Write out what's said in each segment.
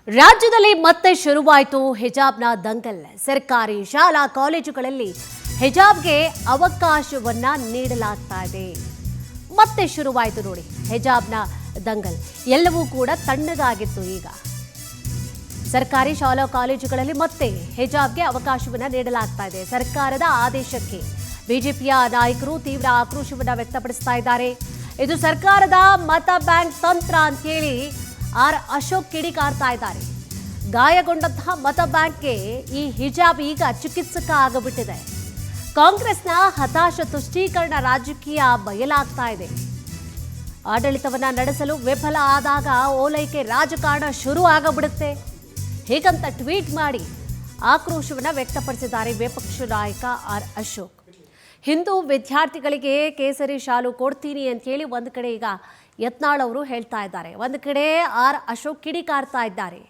ರಾಜ್ಯದಲ್ಲಿ ಮತ್ತೆ ಶುರುವಾಯಿತು ಹಿಜಾಬ್ನ ದಂಗಲ್. ಸರ್ಕಾರಿ ಶಾಲಾ ಕಾಲೇಜುಗಳಲ್ಲಿ ಹಿಜಾಬ್ಗೆ ಅವಕಾಶವನ್ನ ನೀಡಲಾಗ್ತಾ ಇದೆ. ಮತ್ತೆ ಶುರುವಾಯಿತು ನೋಡಿ ಹಿಜಾಬ್ನ ದಂಗಲ್. ಎಲ್ಲವೂ ಕೂಡ ತಣ್ಣಗಾಗಿತ್ತು. ಈಗ ಸರ್ಕಾರಿ ಶಾಲಾ ಕಾಲೇಜುಗಳಲ್ಲಿ ಮತ್ತೆ ಹಿಜಾಬ್ಗೆ ಅವಕಾಶವನ್ನ ನೀಡಲಾಗ್ತಾ ಇದೆ. ಸರ್ಕಾರದ ಆದೇಶಕ್ಕೆ ಬಿಜೆಪಿಯ ನಾಯಕರು ತೀವ್ರ ಆಕ್ರೋಶವನ್ನ ವ್ಯಕ್ತಪಡಿಸ್ತಾ ಇದ್ದಾರೆ. ಇದು ಸರ್ಕಾರದ ಮತ ಬ್ಯಾಂಕ್ ತಂತ್ರ ಅಂತ ಹೇಳಿ ಅಶೋಕ್ ಕಿಡಿಕಾರ್ತಾ ಇದ್ದಾರೆ. ಗಾಯಗೊಂಡಂತಹ ಮತ ಬ್ಯಾಂಕ್ಗೆ ಈ ಹಿಜಾಬ್ ಈಗ ಚಿಕಿತ್ಸಕ ಆಗಿಬಿಟ್ಟಿದೆ. ಕಾಂಗ್ರೆಸ್ನ ಹತಾಶ ತುಷ್ಟೀಕರಣ ರಾಜಕೀಯ ಬಯಲಾಗ್ತಾ ಇದೆ. ಆಡಳಿತವನ್ನ ನಡೆಸಲು ವಿಫಲ ಆದಾಗ ಓಲೈಕೆ ರಾಜಕಾರಣ ಶುರು ಆಗಬಿಡುತ್ತೆ. ಹೀಗಂತ ಟ್ವೀಟ್ ಮಾಡಿ ಆಕ್ರೋಶವನ್ನ ವ್ಯಕ್ತಪಡಿಸಿದ್ದಾರೆ ವಿಪಕ್ಷ ನಾಯಕ ಅಶೋಕ್. ಹಿಂದೂ ವಿದ್ಯಾರ್ಥಿಗಳಿಗೆ ಕೇಸರಿ ಶಾಲು ಕೊಡ್ತೀನಿ ಅಂತ ಹೇಳಿ ಒಂದು ಕಡೆ ಈಗ ಯತ್ನಾಳ್ ಅವರು ಹೇಳ್ತಾ ಇದ್ದಾರೆ. ಒಂದು ಕಡೆ ಅಶೋಕ್ ಕಿಡಿಕಾರ್ತಾ ಇದ್ದಾರೆ,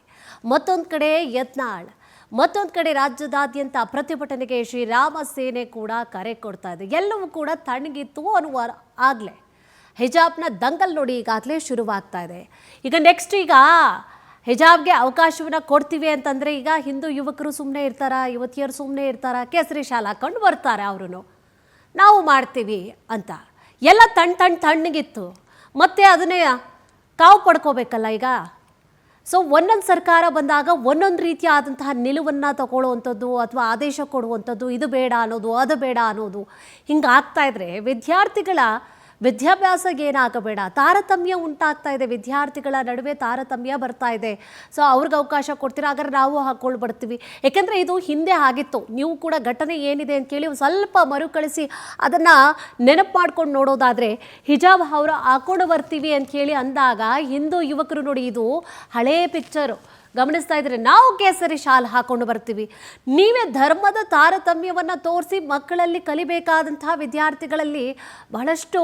ಮತ್ತೊಂದು ಕಡೆ ಯತ್ನಾಳ್, ಮತ್ತೊಂದು ಕಡೆ ರಾಜ್ಯದಾದ್ಯಂತ ಪ್ರತಿಭಟನೆಗೆ ಶ್ರೀರಾಮ ಸೇನೆ ಕೂಡ ಕರೆ ಕೊಡ್ತಾ ಇದೆ. ಎಲ್ಲವೂ ಕೂಡ ತಣ್ಣಗಿತ್ತು ಅನ್ನುವ ಆಗಲೇ ಹಿಜಾಬ್ನ ದಂಗಲ್ ನೋಡಿ ಈಗಾಗಲೇ ಶುರುವಾಗ್ತಾ ಇದೆ. ಈಗ ನೆಕ್ಸ್ಟ್ ಈಗ ಹಿಜಾಬ್ಗೆ ಅವಕಾಶವನ್ನ ಕೊಡ್ತೀವಿ ಅಂತಂದರೆ ಈಗ ಹಿಂದೂ ಯುವಕರು ಸುಮ್ಮನೆ ಇರ್ತಾರ, ಯುವತಿಯರು ಸುಮ್ಮನೆ ಇರ್ತಾರ, ಕೇಸರಿ ಶಾಲೆ ಹಾಕೊಂಡು ಬರ್ತಾರೆ. ಅವರು ನಾವು ಮಾಡ್ತೀವಿ ಅಂತ ಎಲ್ಲ ತಣ್ಣಗಿತ್ತು. ಮತ್ತೆ ಅದನ್ನೇ ಕಾವು ಪಡ್ಕೋಬೇಕಲ್ಲ ಈಗ. ಸೊ ಒಂದೊಂದು ಸರ್ಕಾರ ಬಂದಾಗ ಒಂದೊಂದು ರೀತಿಯಾದಂತಹ ನಿಲುವನ್ನು ತಗೊಳ್ಳುವಂಥದ್ದು ಅಥವಾ ಆದೇಶ ಕೊಡುವಂಥದ್ದು, ಇದು ಬೇಡ ಅನ್ನೋದು, ಅದು ಬೇಡ ಅನ್ನೋದು ಹಿಂಗಾಗ್ತಾ ಇದ್ರೆ ವಿದ್ಯಾರ್ಥಿಗಳ ವಿದ್ಯಾಭ್ಯಾಸಕ್ಕೆ ಏನಾಗಬೇಡ, ತಾರತಮ್ಯ ಉಂಟಾಗ್ತಾ ಇದೆ. ವಿದ್ಯಾರ್ಥಿಗಳ ನಡುವೆ ತಾರತಮ್ಯ ಬರ್ತಾ ಇದೆ. ಸೊ ಅವ್ರಿಗೆ ಅವಕಾಶ ಕೊಡ್ತೀರಾ, ಹಾಗಾದ್ರೆ ನಾವು ಹಾಕ್ಕೊಂಡು ಬರ್ತೀವಿ. ಯಾಕೆಂದರೆ ಇದು ಹಿಂದೆ ಆಗಿತ್ತು. ನೀವು ಕೂಡ ಘಟನೆ ಏನಿದೆ ಅಂತೇಳಿ ಸ್ವಲ್ಪ ಮರುಕಳಿಸಿ ಅದನ್ನು ನೆನಪು ಮಾಡ್ಕೊಂಡು ನೋಡೋದಾದರೆ ಹಿಜಾಬ್ ಅವರು ಹಾಕ್ಕೊಂಡು ಬರ್ತೀವಿ ಅಂಥೇಳಿ ಅಂದಾಗ ಹಿಂದೂ ಯುವಕರು ನೋಡಿ, ಇದು ಹಳೇ ಪಿಕ್ಚರು ಗಮನಿಸ್ತಾ ಇದ್ರೆ, ನಾವು ಕೇಸರಿ ಶಾಲ್ ಹಾಕೊಂಡು ಬರ್ತೀವಿ. ನೀವೇ ಧರ್ಮದ ತಾರತಮ್ಯವನ್ನು ತೋರಿಸಿ ಮಕ್ಕಳಲ್ಲಿ ಕಲಿಬೇಕಾದಂತಹ ವಿದ್ಯಾರ್ಥಿಗಳಲ್ಲಿ ಬಹಳಷ್ಟು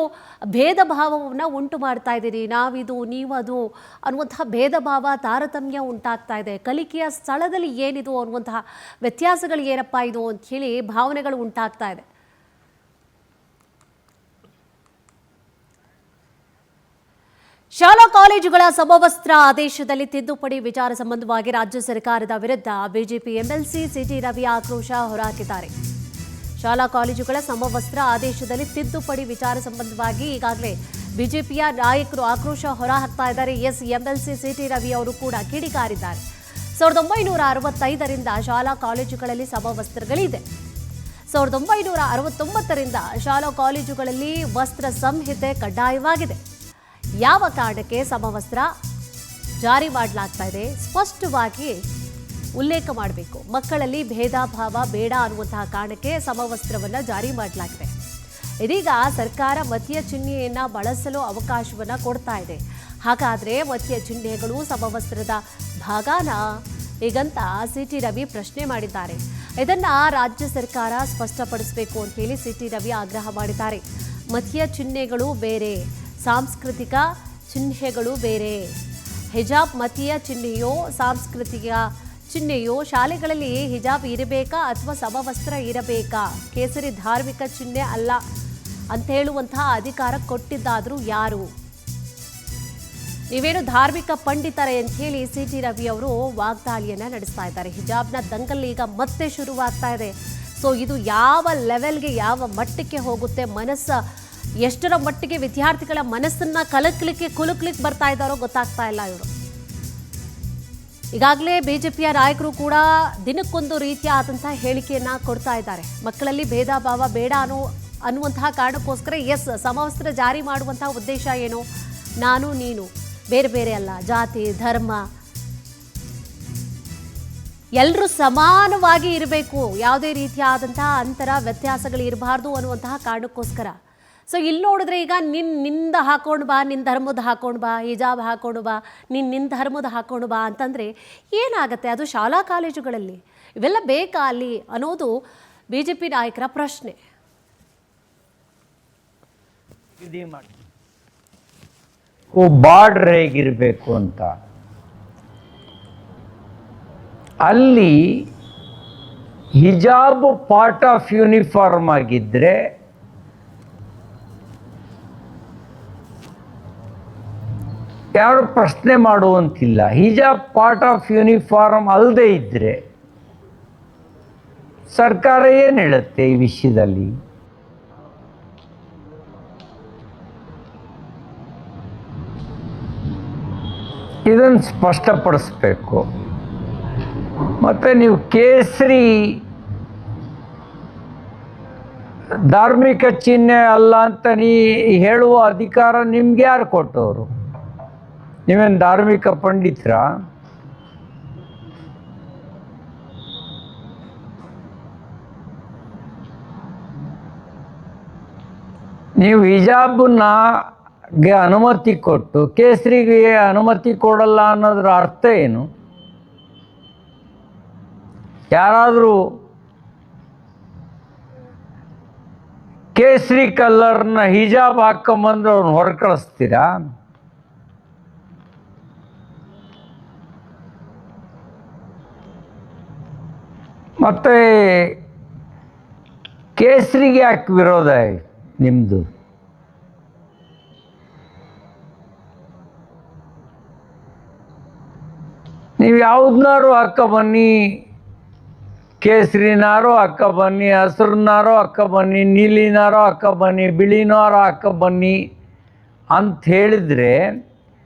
ಭೇದ ಭಾವವನ್ನು ಉಂಟು ಮಾಡ್ತಾ ಇದ್ದೀರಿ. ನಾವಿದು ನೀವದು ಅನ್ನುವಂತಹ ಭೇದ ಭಾವ ತಾರತಮ್ಯ ಉಂಟಾಗ್ತಾ ಇದೆ. ಕಲಿಕೆಯ ಸ್ಥಳದಲ್ಲಿ ಏನಿದು ಅನ್ನುವಂತಹ ವ್ಯತ್ಯಾಸಗಳು ಏನಪ್ಪ ಇದು ಅಂಥೇಳಿ ಭಾವನೆಗಳು ಉಂಟಾಗ್ತಾ ಇದೆ. ಶಾಲಾ ಕಾಲೇಜುಗಳ ಸಮವಸ್ತ್ರ ಆದೇಶದಲ್ಲಿ ತಿದ್ದುಪಡಿ ವಿಚಾರ ಸಂಬಂಧವಾಗಿ ರಾಜ್ಯ ಸರ್ಕಾರದ ವಿರುದ್ಧ ಬಿಜೆಪಿ ಎಂಎಲ್ಸಿ ಸಿಟಿ ರವಿ ಆಕ್ರೋಶ ಹೊರಹಾಕಿದ್ದಾರೆ. ಶಾಲಾ ಕಾಲೇಜುಗಳ ಸಮವಸ್ತ್ರ ಆದೇಶದಲ್ಲಿ ತಿದ್ದುಪಡಿ ವಿಚಾರ ಸಂಬಂಧವಾಗಿ ಈಗಾಗಲೇ ಬಿಜೆಪಿಯ ನಾಯಕರು ಆಕ್ರೋಶ ಹೊರಹಾಕ್ತಾ ಇದ್ದಾರೆ. ಎಂಎಲ್ಸಿ ಸಿಟಿ ರವಿ ಅವರು ಕೂಡ ಕಿಡಿಕಾರಿದ್ದಾರೆ. 1965ರಿಂದ ಶಾಲಾ ಕಾಲೇಜುಗಳಲ್ಲಿ ಸಮವಸ್ತ್ರಗಳಿದೆ. 1969ರಿಂದ ಶಾಲಾ ಕಾಲೇಜುಗಳಲ್ಲಿ ವಸ್ತ್ರ ಸಂಹಿತೆ ಕಡ್ಡಾಯವಾಗಿದೆ. ಯಾವ ಕಾರಣಕ್ಕೆ ಸಮವಸ್ತ್ರ ಜಾರಿ ಮಾಡಲಾಗ್ತಾ ಇದೆ ಸ್ಪಷ್ಟವಾಗಿ ಉಲ್ಲೇಖ ಮಾಡಬೇಕು. ಮಕ್ಕಳಲ್ಲಿ ಭೇದ ಭಾವ ಬೇಡ ಅನ್ನುವಂತಹ ಕಾರಣಕ್ಕೆ ಸಮವಸ್ತ್ರವನ್ನು ಜಾರಿ ಮಾಡಲಾಗಿದೆ. ಇದೀಗ ಸರ್ಕಾರ ಮತೀಯ ಚಿಹ್ನೆಯನ್ನು ಬಳಸಲು ಅವಕಾಶವನ್ನು ಕೊಡ್ತಾ ಇದೆ. ಹಾಗಾದರೆ ಮತೀಯ ಚಿಹ್ನೆಗಳು ಸಮವಸ್ತ್ರದ ಭಾಗನ ಹೀಗಂತ ಸಿಟಿ ರವಿ ಪ್ರಶ್ನೆ ಮಾಡಿದ್ದಾರೆ. ಇದನ್ನು ರಾಜ್ಯ ಸರ್ಕಾರ ಸ್ಪಷ್ಟಪಡಿಸಬೇಕು ಅಂತ ಹೇಳಿ ಸಿಟಿ ರವಿ ಆಗ್ರಹ ಮಾಡಿದ್ದಾರೆ. ಮತೀಯ ಚಿಹ್ನೆಗಳು ಬೇರೆ, ಸಾಂಸ್ಕೃತಿಕ ಚಿಹ್ನೆಗಳು ಬೇರೆ. ಹಿಜಾಬ್ ಮತೀಯ ಚಿಹ್ನೆಯೋ ಸಾಂಸ್ಕೃತಿಕ ಚಿಹ್ನೆಯೋ? ಶಾಲೆಗಳಲ್ಲಿ ಹಿಜಾಬ್ ಇರಬೇಕಾ ಅಥವಾ ಸಮವಸ್ತ್ರ ಇರಬೇಕಾ? ಕೇಸರಿ ಧಾರ್ಮಿಕ ಚಿಹ್ನೆ ಅಲ್ಲ ಅಂತ ಹೇಳುವಂತಹ ಅಧಿಕಾರ ಕೊಟ್ಟಿದ್ದಾದರೂ ಯಾರು? ನೀವೇನು ಧಾರ್ಮಿಕ ಪಂಡಿತರೇ ಅಂತ ಹೇಳಿ ಸಿಟಿ ರವಿ ಅವರು ವಾಗ್ದಾಳಿಯನ್ನು ನಡೆಸ್ತಾ ಇದ್ದಾರೆ. ಹಿಜಾಬ್ನ ದಂಗಲ್ ಈಗ ಮತ್ತೆ ಶುರುವಾಗ್ತಾ ಇದೆ. ಸೊ ಇದು ಯಾವ ಲೆವೆಲ್ಗೆ, ಯಾವ ಮಟ್ಟಕ್ಕೆ ಹೋಗುತ್ತೆ, ಎಷ್ಟರ ಮಟ್ಟಿಗೆ ವಿದ್ಯಾರ್ಥಿಗಳ ಮನಸ್ಸನ್ನ ಕುಲುಕ್ಲಿಕ್ಕೆ ಬರ್ತಾ ಇದ್ದಾರೋ ಗೊತ್ತಾಗ್ತಾ ಇಲ್ಲ. ಇವರು ಈಗಾಗಲೇ ಬಿಜೆಪಿಯ ನಾಯಕರು ಕೂಡ ದಿನಕ್ಕೊಂದು ರೀತಿಯಾದಂತಹ ಹೇಳಿಕೆಯನ್ನ ಕೊಡ್ತಾ ಇದ್ದಾರೆ. ಮಕ್ಕಳಲ್ಲಿ ಭೇದ ಭಾವ ಬೇಡ ಅನ್ನುವಂತಹ ಕಾರಣಕ್ಕೋಸ್ಕರ ಸಮವಸ್ತ್ರ ಜಾರಿ ಮಾಡುವಂತಹ ಉದ್ದೇಶ ಏನು? ನಾನು ನೀನು ಬೇರೆ ಬೇರೆ ಅಲ್ಲ, ಜಾತಿ ಧರ್ಮ ಎಲ್ಲರೂ ಸಮಾನವಾಗಿ ಇರಬೇಕು, ಯಾವುದೇ ರೀತಿಯಾದಂತಹ ಅಂತರ ವ್ಯತ್ಯಾಸಗಳು ಇರಬಾರ್ದು ಅನ್ನುವಂತಹ ಕಾರಣಕ್ಕೋಸ್ಕರ. ಸೊ ಇಲ್ಲಿ ನೋಡಿದ್ರೆ ಈಗ ನಿಂದ ಹಾಕೊಂಡು ಬಾ, ನಿನ್ನ ಧರ್ಮದ ಹಾಕೊಂಡು ಬಾ, ಹಿಜಾಬ್ ಹಾಕೊಂಡು ಬಾ, ನಿನ್ನ ಧರ್ಮದ ಹಾಕೊಂಡು ಬಾ ಅಂತಂದರೆ ಏನಾಗುತ್ತೆ? ಅದು ಶಾಲಾ ಕಾಲೇಜುಗಳಲ್ಲಿ ಇವೆಲ್ಲ ಬೇಕಾ ಅಲ್ಲಿ ಅನ್ನೋದು ಬಿ ಜೆ ಪಿ ನಾಯಕರ ಪ್ರಶ್ನೆ. ಬಾರ್ಡರ್ ಹೇಗಿರಬೇಕು ಅಂತ, ಅಲ್ಲಿ ಹಿಜಾಬ್ ಪಾರ್ಟ್ ಆಫ್ ಯೂನಿಫಾರ್ಮ್ ಆಗಿದ್ದರೆ ಯಾರು ಪ್ರಶ್ನೆ ಮಾಡುವಂತಿಲ್ಲ. ಹಿಜಾಬ್ ಪಾರ್ಟ್ ಆಫ್ ಯೂನಿಫಾರ್ಮ್ ಅಲ್ಲದೆ ಇದ್ದರೆ ಸರ್ಕಾರ ಏನು ಹೇಳುತ್ತೆ ಈ ವಿಷಯದಲ್ಲಿ? ಇದನ್ನು ಸ್ಪಷ್ಟಪಡಿಸ್ಬೇಕು. ಮತ್ತು ನೀವು ಕೇಸರಿ ಧಾರ್ಮಿಕ ಚಿಹ್ನೆ ಅಲ್ಲ ಅಂತ ಹೇಳುವ ಅಧಿಕಾರ ನಿಮ್ಗೆ ಯಾರು ಕೊಟ್ಟವರು? ನೀವೇನು ಧಾರ್ಮಿಕ ಪಂಡಿತರ? ನೀವು ಹಿಜಾಬ್ಗೆ ಅನುಮತಿ ಕೊಟ್ಟು ಕೇಸರಿಗೆ ಅನುಮತಿ ಕೊಡಲ್ಲ ಅನ್ನೋದ್ರ ಅರ್ಥ ಏನು? ಯಾರಾದರೂ ಕೇಸರಿ ಕಲರ್ನ ಹಿಜಾಬ್ ಹಾಕೊಂಬಂದ್ರೆ ಅವ್ರನ್ನ ಹೊರ ಕಳಿಸ್ತೀರಾ? ಮತ್ತೆ ಕೇಸರಿಗೆ ಯಾಕೆ ವಿರೋಧ ನಿಮ್ಮದು? ನೀವು ಯಾವುದನ್ನಾರು ಹಾಕ ಬನ್ನಿ, ಕೇಸರಿನಾರು ಹಾಕ ಬನ್ನಿ, ಹಸಿರನ್ನಾರು ಹಾಕ ಬನ್ನಿ, ನೀಲಿನಾರು ಹಾಕ ಬನ್ನಿ, ಬಿಳಿನಾರು ಹಾಕ ಬನ್ನಿ ಅಂತ ಹೇಳಿದರೆ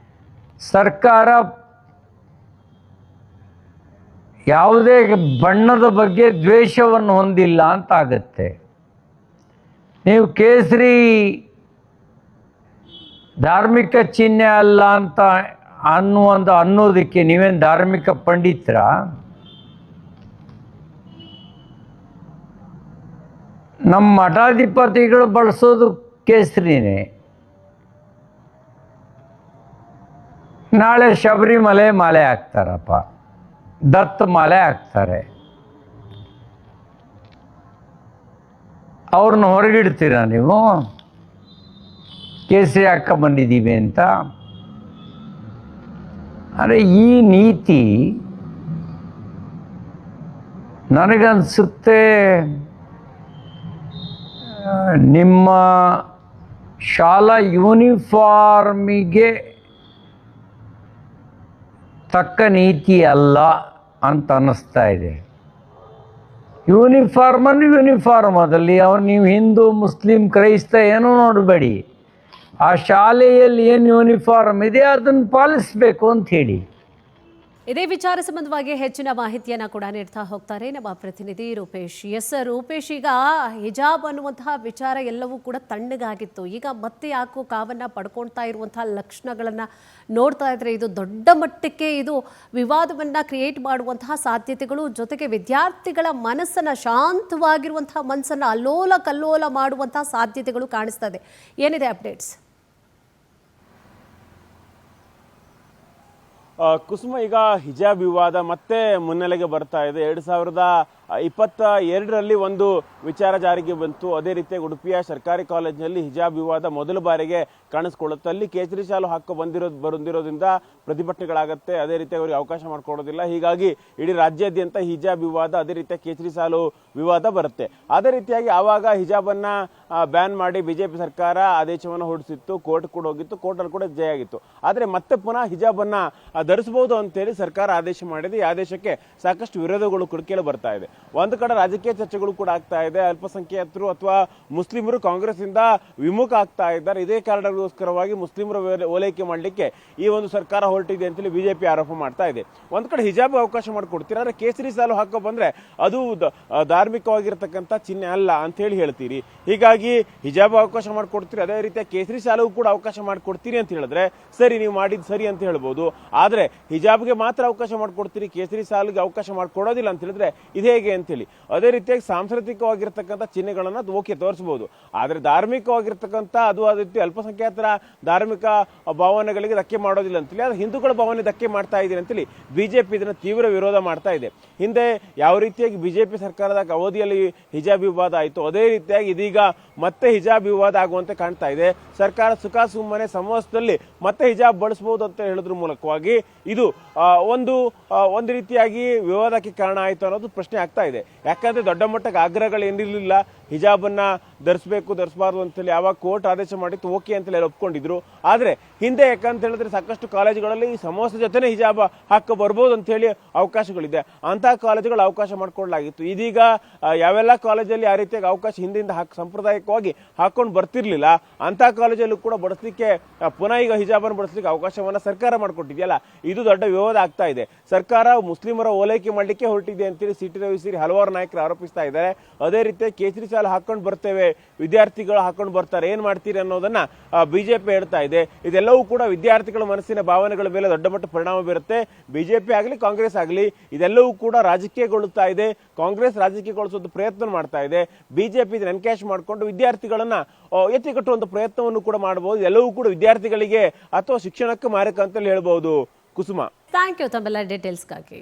ಸರ್ಕಾರ ಯಾವುದೇ ಬಣ್ಣದ ಬಗ್ಗೆ ದ್ವೇಷವನ್ನು ಹೊಂದಿಲ್ಲ ಅಂತ ಆಗುತ್ತೆ. ನೀವು ಕೇಸರಿ ಧಾರ್ಮಿಕ ಚಿಹ್ನೆ ಅಲ್ಲ ಅಂತ ಅನ್ನೋದಕ್ಕೆ ನೀವೇನು ಧಾರ್ಮಿಕ ಪಂಡಿತರ? ನಮ್ಮ ಮಠಾಧಿಪತಿಗಳು ಬಳಸೋದು ಕೇಸರಿನೇ. ನಾಳೆ ಶಬರಿಮಲೆ ಮಾಲೆ ಹಾಕ್ತಾರಪ್ಪ, ದತ್ತ ಮಾಲೆ ಹಾಕ್ತಾರೆ. ಅವ್ರನ್ನ ಹೊರಗಿಡ್ತೀರ ನೀವು ಕೇಸರಿ ಹಾಕ ಬಂದಿದ್ದೀವಿ ಅಂತ? ಅಂದರೆ ಈ ನೀತಿ ನನಗನ್ಸುತ್ತೆ ನಿಮ್ಮ ಶಾಲಾ ಯೂನಿಫಾರ್ಮಿಗೆ ತಕ್ಕ ನೀತಿ ಅಲ್ಲ ಅಂತ ಅನ್ನಿಸ್ತಾ ಇದೆ. ಯೂನಿಫಾರ್ಮ್ ಅದಲ್ಲಿ ನೀವು ಹಿಂದೂ, ಮುಸ್ಲಿಂ, ಕ್ರೈಸ್ತ ಏನೂ ನೋಡಬೇಡಿ. ಆ ಶಾಲೆಯಲ್ಲಿ ಏನು ಯೂನಿಫಾರ್ಮ್ ಇದೆ ಅದನ್ನು ಪಾಲಿಸಬೇಕು ಅಂತ ಹೇಳಿ. ಇದೇ ವಿಚಾರ ಸಂಬಂಧವಾಗಿ ಹೆಚ್ಚಿನ ಮಾಹಿತಿಯನ್ನು ಕೂಡ ನೀಡ್ತಾ ಹೋಗ್ತಾರೆ ನಮ್ಮ ಪ್ರತಿನಿಧಿ ರೂಪೇಶ್. ರೂಪೇಶ್, ಈಗ ಹಿಜಾಬ್ ಅನ್ನುವಂತಹ ವಿಚಾರ ಎಲ್ಲವೂ ಕೂಡ ತಣ್ಣಗಾಗಿತ್ತು. ಈಗ ಮತ್ತೆ ಯಾಕೋ ಕಾವನ್ನು ಪಡ್ಕೊಳ್ತಾ ಇರುವಂತಹ ಲಕ್ಷಣಗಳನ್ನು ನೋಡ್ತಾ ಇದ್ರೆ ಇದು ದೊಡ್ಡ ಮಟ್ಟಕ್ಕೆ ಇದು ವಿವಾದವನ್ನು ಕ್ರಿಯೇಟ್ ಮಾಡುವಂತಹ ಸಾಧ್ಯತೆಗಳು, ಜೊತೆಗೆ ವಿದ್ಯಾರ್ಥಿಗಳ ಮನಸ್ಸನ್ನು, ಶಾಂತವಾಗಿರುವಂತಹ ಮನಸ್ಸನ್ನು ಅಲ್ಲೋಲ ಕಲ್ಲೋಲ ಮಾಡುವಂತಹ ಸಾಧ್ಯತೆಗಳು ಕಾಣಿಸ್ತಾ ಇದೆ. ಏನಿದೆ ಅಪ್ಡೇಟ್ಸ್? ಕುಸುಮ, ಈಗ ಹಿಜಾಬ್ ವಿವಾದ ಮತ್ತೆ ಮುನ್ನೆಲೆಗೆ ಬರ್ತಾ ಇದೆ. 2022ರಲ್ಲಿ ಒಂದು ವಿಚಾರ ಜಾರಿಗೆ ಬಂತು. ಅದೇ ರೀತಿಯಾಗಿ ಉಡುಪಿಯ ಸರ್ಕಾರಿ ಕಾಲೇಜಿನಲ್ಲಿ ಹಿಜಾಬ್ ವಿವಾದ ಮೊದಲ ಬಾರಿಗೆ ಕಾಣಿಸ್ಕೊಳ್ಳುತ್ತೆ. ಅಲ್ಲಿ ಕೇಸರಿ ಶಾಲು ಹಾಕೋ ಬಂದಿರೋದ್ರಿಂದ ಪ್ರತಿಭಟನೆಗಳಾಗತ್ತೆ. ಅದೇ ರೀತಿ ಅವರಿಗೆ ಅವಕಾಶ ಮಾಡಿಕೊಡೋದಿಲ್ಲ. ಹೀಗಾಗಿ ಇಡೀ ರಾಜ್ಯಾದ್ಯಂತ ಹಿಜಾಬ್ ವಿವಾದ, ಅದೇ ರೀತಿಯ ಕೇಸರಿ ಶಾಲು ವಿವಾದ ಬರುತ್ತೆ. ಅದೇ ರೀತಿಯಾಗಿ ಆವಾಗ ಹಿಜಾಬನ್ನ ಬ್ಯಾನ್ ಮಾಡಿ ಬಿಜೆಪಿ ಸರ್ಕಾರ ಆದೇಶವನ್ನು ಹೊರಡಿಸಿತ್ತು. ಕೋರ್ಟ್ ಕೂಡ ಹೋಗಿತ್ತು, ಕೋರ್ಟಲ್ಲಿ ಕೂಡ ಜಯ ಆಗಿತ್ತು. ಆದರೆ ಮತ್ತೆ ಪುನಃ ಹಿಜಾಬನ್ನ ಧರಿಸಬಹುದು ಅಂತೇಳಿ ಸರ್ಕಾರ ಆದೇಶ ಮಾಡಿದೆ. ಈ ಆದೇಶಕ್ಕೆ ಸಾಕಷ್ಟು ವಿರೋಧಗಳು ಕುಡುಕೇಳಿ ಬರ್ತಾ ಇದೆ. ಒಂದು ಕಡೆ ರಾಜಕೀಯ ಚರ್ಚೆಗಳು ಕೂಡ ಆಗ್ತಾ ಇದೆ. ಅಲ್ಪಸಂಖ್ಯಾತರು ಅಥವಾ ಮುಸ್ಲಿಮರು ಕಾಂಗ್ರೆಸ್ ಇಂದ ವಿಮುಖ ಆಗ್ತಾ ಇದ್ದಾರೆ. ಇದೇ ಕಾರಣಕ್ಕೋಸ್ಕರವಾಗಿ ಮುಸ್ಲಿಮರ ಓಲೈಕೆ ಮಾಡಲಿಕ್ಕೆ ಈ ಒಂದು ಸರ್ಕಾರ ಹೊರಟಿದೆ ಅಂತೇಳಿ ಬಿಜೆಪಿ ಆರೋಪ ಮಾಡ್ತಾ ಇದೆ. ಒಂದ್ ಕಡೆ ಹಿಜಾಬ್ ಅವಕಾಶ ಮಾಡಿಕೊಡ್ತೀರಾ, ಆದ್ರೆ ಕೇಸರಿ ಸಾಲು ಹಾಕೋ ಬಂದ್ರೆ ಅದು ಧಾರ್ಮಿಕವಾಗಿರ್ತಕ್ಕಂಥ ಚಿಹ್ನೆ ಅಲ್ಲ ಅಂತ ಹೇಳಿ ಹೇಳ್ತೀರಿ. ಹೀಗಾಗಿ ಹಿಜಾಬ್ ಅವಕಾಶ ಮಾಡಿಕೊಡ್ತೀರಿ, ಅದೇ ರೀತಿಯ ಕೇಸರಿ ಸಾಲು ಕೂಡ ಅವಕಾಶ ಮಾಡಿಕೊಡ್ತೀರಿ ಅಂತ ಹೇಳಿದ್ರೆ ಸರಿ, ನೀವು ಮಾಡಿದ್ ಸರಿ ಅಂತ ಹೇಳ್ಬೋದು. ಆದ್ರೆ ಹಿಜಾಬ್ಗೆ ಮಾತ್ರ ಅವಕಾಶ ಮಾಡಿಕೊಡ್ತೀರಿ, ಕೇಸರಿ ಸಾಲಿಗೆ ಅವಕಾಶ ಮಾಡಿಕೊಡೋದಿಲ್ಲ ಅಂತ ಹೇಳಿದ್ರೆ ಇದು ಹೇಗೆ ಅಂತೇಳಿ. ಅದೇ ರೀತಿಯಾಗಿ ಸಾಂಸ್ಕೃತಿಕವಾಗಿರ್ತಕ್ಕಂಥ ಚಿಹ್ನೆಗಳನ್ನ ಓಕೆ ತೋರಿಸಬಹುದು, ಆದ್ರೆ ಧಾರ್ಮಿಕವಾಗಿರ್ತಕ್ಕಂಥ ಅದು ಅದೇ ರೀತಿ ಅಲ್ಪಸಂಖ್ಯಾತರ ಧಾರ್ಮಿಕ ಭಾವನೆಗಳಿಗೆ ಧಕ್ಕೆ ಮಾಡೋದಿಲ್ಲ ಅಂತೇಳಿ, ಅದು ಹಿಂದೂಗಳ ಭಾವನೆ ಧಕ್ಕೆ ಮಾಡ್ತಾ ಇದೀರಿ ಅಂತೇಳಿ ಬಿಜೆಪಿ ಇದನ್ನ ತೀವ್ರ ವಿರೋಧ ಮಾಡ್ತಾ ಇದೆ. ಹಿಂದೆ ಯಾವ ರೀತಿಯಾಗಿ ಬಿಜೆಪಿ ಸರ್ಕಾರದ ಅವಧಿಯಲ್ಲಿ ಹಿಜಾಬ್ ವಿವಾದ ಆಯಿತು, ಅದೇ ರೀತಿಯಾಗಿ ಇದೀಗ ಮತ್ತೆ ಹಿಜಾಬ್ ವಿವಾದ ಆಗುವಂತೆ ಕಾಣ್ತಾ ಇದೆ. ಸರ್ಕಾರ ಸುಖ ಸುಮ್ಮನೆ ಸಮವಸ್ತ್ರದಲ್ಲಿ ಮತ್ತೆ ಹಿಜಾಬ್ ಬಳಸಬಹುದು ಅಂತ ಹೇಳೋದ್ರ ಮೂಲಕವಾಗಿ ಇದು ಒಂದು ರೀತಿಯಾಗಿ ವಿವಾದಕ್ಕೆ ಕಾರಣ ಆಯಿತು ಅನ್ನೋದು ಪ್ರಶ್ನೆ ಆಗ್ತಾ ಇದೆ. ಯಾಕಂದ್ರೆ ದೊಡ್ಡ ಮಟ್ಟಕ್ಕೆ ಆಗ್ರಹಗಳು ಏನಿರಲಿಲ್ಲ. ಹಿಜಾಬನ್ನ ಧರಿಸಬಾರ್ದು ಅಂತೇಳಿ ಯಾವಾಗ ಕೋರ್ಟ್ ಆದೇಶ ಮಾಡಿತ್ತು ಓಕೆ ಅಂತೇಳಿ ಎಲ್ಲ ಒಪ್ಕೊಂಡಿದ್ರು. ಆದ್ರೆ ಹಿಂದೆ ಯಾಕಂತ ಹೇಳಿದ್ರೆ ಸಾಕಷ್ಟು ಕಾಲೇಜುಗಳಲ್ಲಿ ಈ ಸಮೋಸ ಜೊತೆನೆ ಹಿಜಾಬ್ ಹಾಕೋ ಬರ್ಬೋದು ಅಂತ ಹೇಳಿ ಅವಕಾಶಗಳಿದೆ. ಅಂತಹ ಕಾಲೇಜುಗಳು ಅವಕಾಶ ಮಾಡ್ಕೊಳ್ಳಲಾಗಿತ್ತು. ಇದೀಗ ಯಾವೆಲ್ಲ ಕಾಲೇಜಲ್ಲಿ ಆ ರೀತಿಯಾಗಿ ಅವಕಾಶ ಹಿಂದಿಂದ ಸಾಂಪ್ರದಾಯಿಕವಾಗಿ ಹಾಕೊಂಡು ಬರ್ತಿರ್ಲಿಲ್ಲ ಅಂತಹ ಕಾಲೇಜಲ್ಲೂ ಕೂಡ ಬಡಿಸ್ಲಿಕ್ಕೆ ಪುನಃ ಈಗ ಹಿಜಾಬನ್ನು ಬಡಿಸ್ಲಿಕ್ಕೆ ಅವಕಾಶವನ್ನ ಸರ್ಕಾರ ಮಾಡಿಕೊಟ್ಟಿದೆಯಲ್ಲ, ಇದು ದೊಡ್ಡ ವಿವಾದ ಆಗ್ತಾ ಇದೆ. ಸರ್ಕಾರ ಮುಸ್ಲಿಮರ ಓಲೈಕೆ ಮಾಡಲಿಕ್ಕೆ ಹೊರಟಿದೆ ಅಂತೇಳಿ ಸಿಟಿ ರವಿ ಸೇರಿ ಹಲವಾರು ನಾಯಕರು ಆರೋಪಿಸ್ತಾ ಇದ್ದಾರೆ. ಅದೇ ರೀತಿ ಕೇಸರಿ ಶಾಲು ಹಾಕೊಂಡು ಬರ್ತೇವೆ, ವಿದ್ಯಾರ್ಥಿಗಳು ಹಾಕೊಂಡು ಬರ್ತಾರೆ, ಏನ್ ಮಾಡ್ತೀರಿ ಅನ್ನೋದನ್ನ ಬಿಜೆಪಿ ಹೇಳ್ತಾ ಇದೆ. ಇದೆಲ್ಲವೂ ಕೂಡ ವಿದ್ಯಾರ್ಥಿಗಳ ಮನಸ್ಸಿನ ಭಾವನೆಗಳ ಮೇಲೆ ದೊಡ್ಡ ಮಟ್ಟ ಪರಿಣಾಮ ಬೀರುತ್ತೆ. ಬಿಜೆಪಿ ಆಗಲಿ ಕಾಂಗ್ರೆಸ್ ಆಗಲಿ ಇದೆಲ್ಲವೂ ಕೂಡ ರಾಜಕೀಯಗೊಳ್ಳುತ್ತಾ ಇದೆ. ಕಾಂಗ್ರೆಸ್ ರಾಜಕೀಯಗೊಳಿಸೋದು ಪ್ರಯತ್ನ ಮಾಡ್ತಾ ಇದೆ. ಬಿಜೆಪಿ ಇದನ್ನ ಎನ್ಕ್ಯಾಶ್ ಮಾಡಿಕೊಂಡು ವಿದ್ಯಾರ್ಥಿಗಳನ್ನ ಎತ್ತಿಕಟ್ಟುವಂತ ಪ್ರಯತ್ನವನ್ನು ಕೂಡ ಮಾಡಬಹುದು. ಎಲ್ಲವೂ ಕೂಡ ವಿದ್ಯಾರ್ಥಿಗಳಿಗೆ ಅಥವಾ ಶಿಕ್ಷಣಕ್ಕೆ ಮಾರಕ ಅಂತ ಹೇಳ್ಬಹುದು. ಕುಸುಮ, ಥ್ಯಾಂಕ್ ಯು ತಮ್ಮೆಲ್ಲ ಡೀಟೇಲ್ಸ್ಗಾಗಿ.